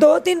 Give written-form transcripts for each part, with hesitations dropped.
2-3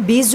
19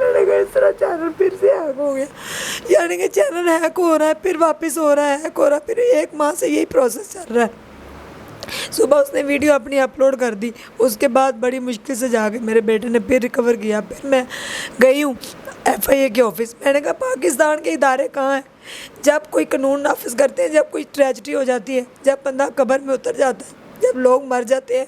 میں نے کہا اس طرح چینل پھر سے ہیک ہو گیا، یعنی کہ چینل ہیک ہو رہا ہے پھر واپس ہو رہا ہے، ہیک ہو رہا ہے، پھر 1 ماہ سے یہی پروسیس چل رہا ہے۔ صبح اس نے ویڈیو اپنی اپلوڈ کر دی، اس کے بعد بڑی مشکل سے جا کے میرے بیٹے نے پھر ریکور کیا۔ پھر میں گئی ہوں FIA کے آفس، میں نے کہا پاکستان کے ادارے کہاں ہیں؟ جب کوئی قانون نافذ کرتے ہیں، جب کوئی ٹریجڈی ہو جاتی ہے، جب بندہ قبر میں اتر جاتا ہے، جب لوگ مر جاتے ہیں،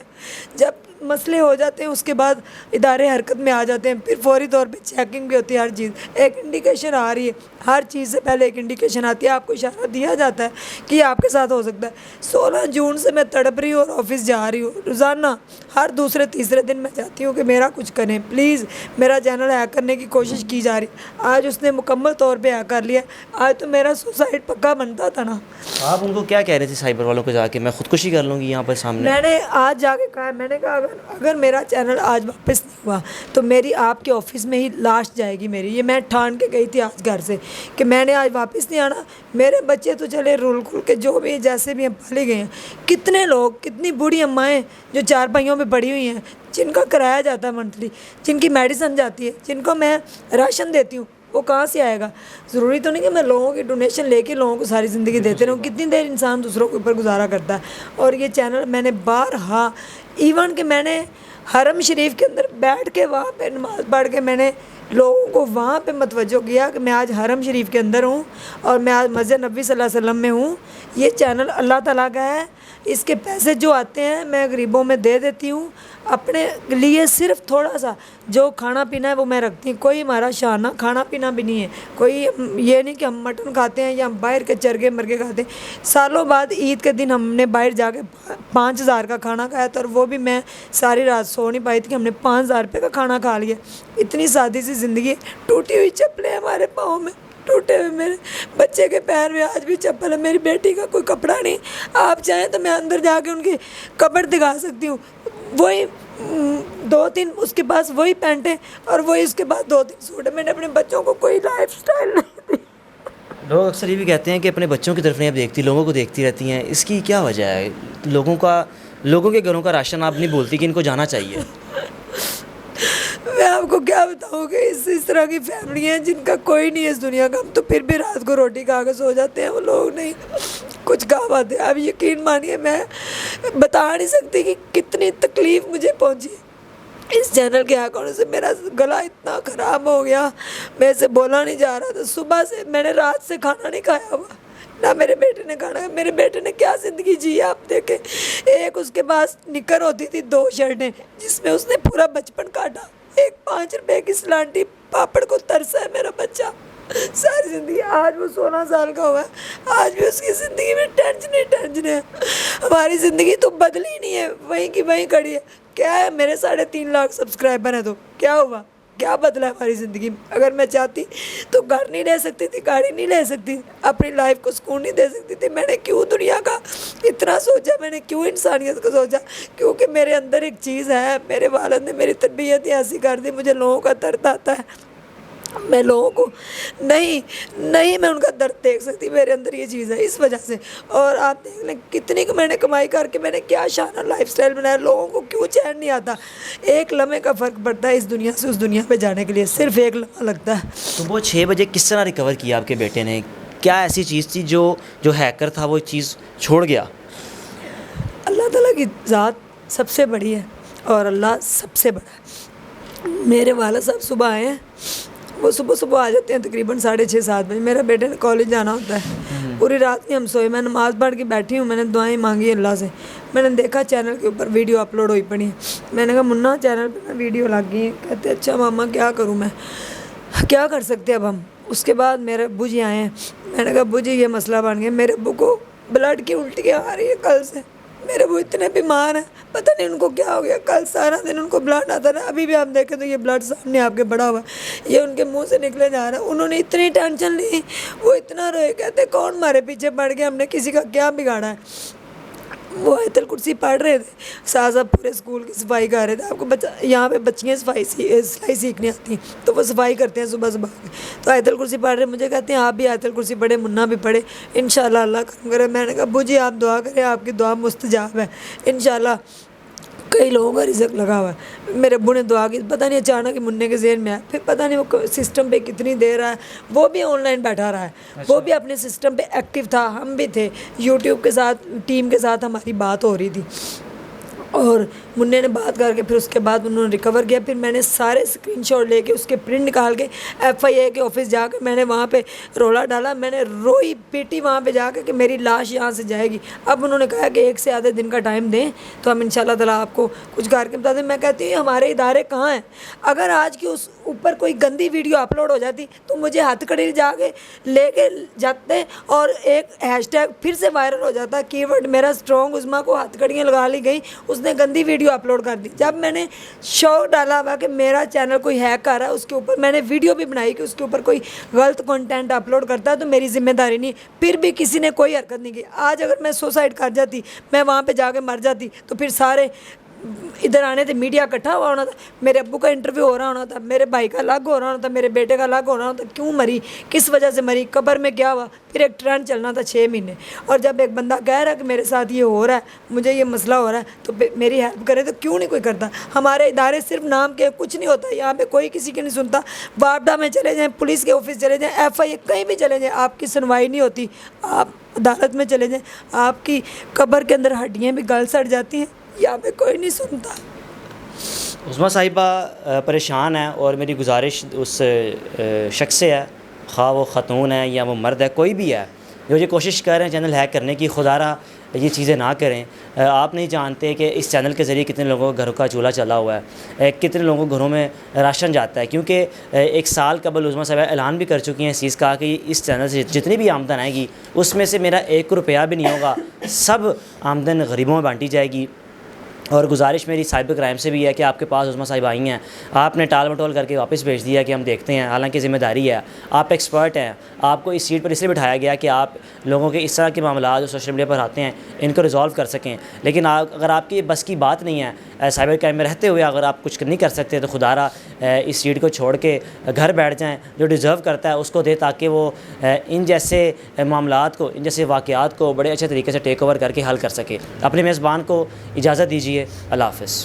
جب مسئلے ہو جاتے ہیں، اس کے بعد ادارے حرکت میں آ جاتے ہیں، پھر فوری طور پہ چیکنگ بھی ہوتی ہے، ہر چیز ایک انڈیکیشن آ رہی ہے، ہر چیز سے پہلے ایک انڈیکیشن آتی ہے، آپ کو اشارہ دیا جاتا ہے کہ یہ آپ کے ساتھ ہو سکتا ہے۔ 16 جون سے میں تڑپ رہی ہوں اور آفس جا رہی ہوں، روزانہ ہر دوسرے تیسرے دن میں چاہتی ہوں کہ میرا کچھ کریں پلیز، میرا چینل ہیک کرنے کی کوشش کی جا رہی۔ آج اس نے مکمل طور پہ ہیک کر لیا، آج تو میرا سوسائڈ پکا بنتا تھا نا۔ آپ ان کو کیا کہہ رہے تھے سائبر والوں کو جا کے، میں خودکشی کر لوں گی یہاں پر سامنے؟ میں نے آج جا کے کہا، میں نے کہا اگر میرا چینل آج واپس نہیں ہوا تو میری آپ کے آفس میں ہی لاش جائے گی میری، یہ میں ٹھان کے گئی تھی آج گھر سے کہ میں نے آج واپس نہیں آنا۔ میرے بچے تو چلے رول کھل کے جو بھی جیسے بھی پالے گئے ہیں، کتنے لوگ، کتنی بوڑھی امائیں جو 4 پہیوں میں پڑی ہوئی ہیں، جن کا کرایہ جاتا ہے منتھلی، جن کی میڈیسن جاتی ہے، جن کو میں راشن دیتی ہوں، وہ کہاں سے آئے گا؟ ضروری تو نہیں کہ میں لوگوں کی ڈونیشن لے کے لوگوں کو ساری زندگی دیتے رہوں، کتنی دیر انسان دوسروں کے اوپر گزارا کرتا ہے۔ اور یہ چینل میں نے بارہا، ایون کہ میں نے حرم شریف کے اندر بیٹھ کے وہاں پہ نماز پڑھ کے میں نے لوگوں کو وہاں پہ متوجہ کیا کہ میں آج حرم شریف کے اندر ہوں اور میں آج مسجد نبی صلی اللہ علیہ وسلم میں ہوں۔ یہ چینل اللہ تعالیٰ کا ہے، اس کے پیسے جو آتے ہیں میں غریبوں میں دے دیتی ہوں، اپنے لیے صرف تھوڑا سا جو کھانا پینا ہے وہ میں رکھتی ہوں۔ کوئی ہمارا شانہ کھانا پینا بھی نہیں ہے، کوئی یہ نہیں کہ ہم مٹن کھاتے ہیں یا ہم باہر کے چرگے مرگے کھاتے ہیں۔ سالوں بعد عید کے دن ہم نے باہر جا کے 5000 کا کھانا کھایا تھا، اور وہ بھی میں ساری رات سو نہیں پائی تھی کہ ہم نے 5000 روپے کا کھانا کھا لیا۔ اتنی سادی سی زندگی ہے، ٹوٹی ہوئی چپلیں ہمارے پاؤں میں، ٹوٹے ہوئے میرے بچے کے پیر میں آج بھی چپل ہے، میری بیٹی کا کوئی کپڑا نہیں۔ آپ چاہیں تو میں اندر جا کے ان کی کپڑ دکھا سکتی ہوں، وہی 2-3 اس کے پاس وہی پینٹیں اور وہی اس کے بعد 2-3 سوٹ ہے۔ میں نے اپنے بچوں کو کوئی لائف سٹائل نہیں دی۔ لوگ اکثر یہ بھی کہتے ہیں کہ اپنے بچوں کی طرف نہیں آپ دیکھتی، لوگوں کو دیکھتی رہتی ہیں، اس کی کیا وجہ ہے؟ لوگوں کے گھروں کا راشن آپ نہیں بولتی کہ ان کو جانا چاہیے؟ میں آپ کو کیا بتاؤں کہ اس طرح کی فیملی ہیں جن کا کوئی نہیں ہے اس دنیا کا، ہم تو پھر بھی رات کو روٹی کھا کے سو جاتے ہیں، وہ لوگ نہیں کچھ کہا پاتے۔ اب یقین مانیے میں بتا نہیں سکتی کہ کتنی تکلیف مجھے پہنچی اس چینل کے ہیک ہونے سے۔ میرا گلا اتنا خراب ہو گیا، میں سے بولا نہیں جا رہا تھا، صبح سے میں نے رات سے کھانا نہیں کھایا ہوا، نہ میرے بیٹے نے کھانا۔ میرے بیٹے نے کیا زندگی جی ہے آپ دیکھیں، ایک اس کے پاس نکر ہوتی تھی 2 شرٹیں جس میں اس نے پورا بچپن کاٹا، ایک 5 روپے کی سلانٹی پاپڑ کو ترسا ہے میرا بچہ ساری زندگی۔ آج وہ 16 سال کا ہوا ہے، آج بھی اس کی زندگی میں ٹینشن ہے۔ ہماری زندگی تو بدلی نہیں ہے، وہیں کی وہیں کھڑی ہے۔ کیا ہے، میرے 3.5 لاکھ سبسکرائبر ہیں، تو کیا ہوا، کیا بدلا ہے ہماری زندگی میں؟ اگر میں چاہتی تو گھر نہیں لے سکتی تھی، گاڑی نہیں لے سکتی، اپنی لائف کو سکون نہیں دے سکتی تھی۔ میں نے کیوں دنیا کا اتنا سوچا، میں نے کیوں انسانیت کو سوچا؟ کیونکہ میرے اندر ایک چیز ہے، میرے والد نے میری تربیت ہی ایسی کر دی، مجھے لوگوں کا درد آتا ہے، میں لوگوں کو نہیں میں ان کا درد دیکھ سکتی، میرے اندر یہ چیز ہے اس وجہ سے۔ اور آپ دیکھ لیں کتنی میں نے کمائی کر کے میں نے کیا شانہ لائف سٹائل بنایا، لوگوں کو کیوں چین نہیں آتا؟ ایک لمحے کا فرق پڑتا ہے اس دنیا سے اس دنیا پہ جانے کے لیے، صرف ایک لمحہ لگتا ہے۔ تو وہ 6 بجے کس طرح ریکور کیا آپ کے بیٹے نے؟ کیا ایسی چیز تھی جو ہیکر تھا وہ چیز چھوڑ گیا؟ اللہ تعالیٰ کی ذات سب سے بڑی ہے اور اللہ سب سے بڑا ہے۔ میرے والد صاحب صبح آئے ہیں، وہ صبح آ جاتے ہیں تقریباً 6:30-7 بجے۔ میرے بیٹے نے کالج جانا ہوتا ہے، پوری رات نہیں ہم سوئے، میں نماز پڑھ کے بیٹھی ہوں، میں نے دعائیں مانگی اللہ سے۔ میں نے دیکھا چینل کے اوپر ویڈیو اپلوڈ ہوئی پڑی ہے، میں نے کہا منا چینل پہ میں ویڈیو لگ گئی ہے۔ کہتے اچھا ماما کیا کروں میں، کیا کر سکتے اب ہم؟ اس کے بعد میرے ابو جی آئے ہیں، میں نے کہا ابو جی یہ مسئلہ بن گیا، میرے ابو کو بلڈ کی الٹیاں آ رہی ہے کل سے، میرے وہ اتنے بیمار ہیں، پتہ نہیں ان کو کیا ہو گیا، کل سارا دن ان کو بلڈ آتا رہا، ابھی بھی آپ دیکھیں تو یہ بلڈ سامنے آپ کے بڑا ہوا ہے، یہ ان کے منہ سے نکلے جا رہا ہے۔ انہوں نے اتنی ٹینشن لی، وہ اتنا روئے، کہتے کون ہمارے پیچھے پڑ گیا، ہم نے کسی کا کیا بگاڑا ہے؟ وہ آیت الکرسی پڑھ رہے تھے، صاحب پورے اسکول کی صفائی کر رہے تھے۔ آپ کو یہاں پہ بچیاں سلائی سیکھنے آتی ہیں تو وہ صفائی کرتے ہیں صبح تو آیت الکرسی پڑھ رہے، مجھے کہتے ہیں آپ بھی آیت الکرسی پڑھے، منا بھی پڑھے، انشاءاللہ اللہ کرم کرے۔ میں نے کہا ابو جی آپ دعا کریں، آپ کی دعا مستجاب ہے انشاءاللہ۔ کئی لوگوں کا رزق لگا ہوا ہے. میرے ابو نے دعا کی, پتہ نہیں اچانک منع کے ذہن میں آیا, پھر پتہ نہیں وہ سسٹم پہ کتنی دیر رہا ہے, وہ بھی آن لائن بیٹھا رہا ہے, وہ بھی اپنے سسٹم پہ ایکٹیو تھا, ہم بھی تھے, یوٹیوب کے ساتھ ٹیم کے ساتھ ہماری بات ہو رہی تھی. اور منع نے بات کر کے پھر اس کے بعد انہوں نے ریکور کیا. پھر میں نے سارے اسکرین شاٹ لے کے اس کے پرنٹ نکال کے FIA کے آفس جا کے میں نے وہاں پہ رولا ڈالا. میں نے روئی پیٹی وہاں پہ جا کے کہ میری لاش یہاں سے جائے گی. اب انہوں نے کہا کہ 1 سے آدھے دن کا ٹائم دیں تو ہم انشاءاللہ تعالیٰ آپ کو کچھ کر کے بتا دیں. میں کہتی ہوں ہمارے ادارے کہاں ہیں؟ اگر آج کی اس اوپر کوئی گندی ویڈیو اپلوڈ ہو جاتی تو مجھے ہاتھ کڑی جا کے لے کے جاتے اور ایک #, پھر سے وائرل ہو جاتا. کی ورڈ میرا اسٹرانگ عظمیٰ کو ہاتھ کڑیاں لگا لی گئی, اس نے گندی ویڈیو اپلوڈ کر دی. جب میں نے شوق ڈالا ہوا کہ میرا چینل کوئی ہیک کر رہا ہے, اس کے اوپر میں نے ویڈیو بھی بنائی کہ اس کے اوپر کوئی غلط کنٹینٹ اپلوڈ کرتا ہے تو میری ذمہ داری نہیں, پھر بھی کسی نے کوئی حرکت نہیں کی. آج اگر میں سوسائڈ کر جاتی, میں وہاں پہ جا کے مر جاتی تو پھر سارے ادھر آنے تھے, میڈیا اکٹھا ہوا ہونا تھا, میرے ابو کا انٹرویو ہو رہا ہونا تھا, میرے بھائی کا الگ ہو رہا ہونا تھا, میرے بیٹے کا الگ ہو رہا ہونا تھا. کیوں مری, کس وجہ سے مری, قبر میں کیا ہوا, پھر ایک ٹرینڈ چلنا تھا 6 مہینے. اور جب ایک بندہ کہہ رہا ہے کہ میرے ساتھ یہ ہو رہا ہے, مجھے یہ مسئلہ ہو رہا ہے, تو میری ہیلپ کرے تو کیوں نہیں کوئی کرتا. ہمارے ادارے صرف نام کے, کچھ نہیں ہوتا یہاں پہ, کوئی کسی کی نہیں سنتا. واپڈا میں چلے جائیں, پولیس کے آفس چلے جائیں, FIA کہیں بھی چلے جائیں, آپ کی سنوائی نہیں ہوتی. آپ عدالت میں چلے جائیں, آپ کی قبر کے اندر ہڈیاں بھی گل سڑ جاتی ہیں, یہاں پہ کوئی نہیں سنتا. عظمیٰ صاحبہ پریشان ہے, اور میری گزارش اس شخص سے ہے, خواہ وہ خاتون ہے یا وہ مرد ہے, کوئی بھی ہے جو یہ کوشش کر رہے ہیں چینل ہیک کرنے کی, خدا را یہ چیزیں نہ کریں. آپ نہیں جانتے کہ اس چینل کے ذریعے کتنے لوگوں کا گھروں کا چولہا چلا ہوا ہے, کتنے لوگوں کو گھروں میں راشن جاتا ہے. کیونکہ 1 سال قبل عظمیٰ صاحبہ اعلان بھی کر چکی ہیں اس چیز کا کہ اس چینل سے جتنی بھی آمدن آئے گی اس میں سے میرا 1 روپیہ بھی نہیں ہوگا, سب آمدن غریبوں میں بانٹی جائے گی. اور گزارش میری سائبر کرائم سے بھی ہے کہ آپ کے پاس عظمیٰ صاحبہ آئی ہیں, آپ نے ٹال مٹول کر کے واپس بھیج دیا کہ ہم دیکھتے ہیں, حالانکہ ذمہ داری ہے, آپ ایکسپرٹ ہیں, آپ کو اس سیٹ پر اس لیے بٹھایا گیا کہ آپ لوگوں کے اس طرح کے معاملات جو سوشل میڈیا پر آتے ہیں ان کو ریزالو کر سکیں. لیکن اگر آپ کی بس کی بات نہیں ہے, سائبر کرائم میں رہتے ہوئے اگر آپ کچھ نہیں کر سکتے, تو خدا را اس سیٹ کو چھوڑ کے گھر بیٹھ جائیں. جو ڈیزرو کرتا ہے اس کو دے, تاکہ وہ ان جیسے معاملات کو, ان جیسے واقعات کو بڑے اچھے طریقے سے ٹیک اوور کر کے حل کر سکے. اپنے میزبان کو اجازت دیجیے, اللہ حافظ.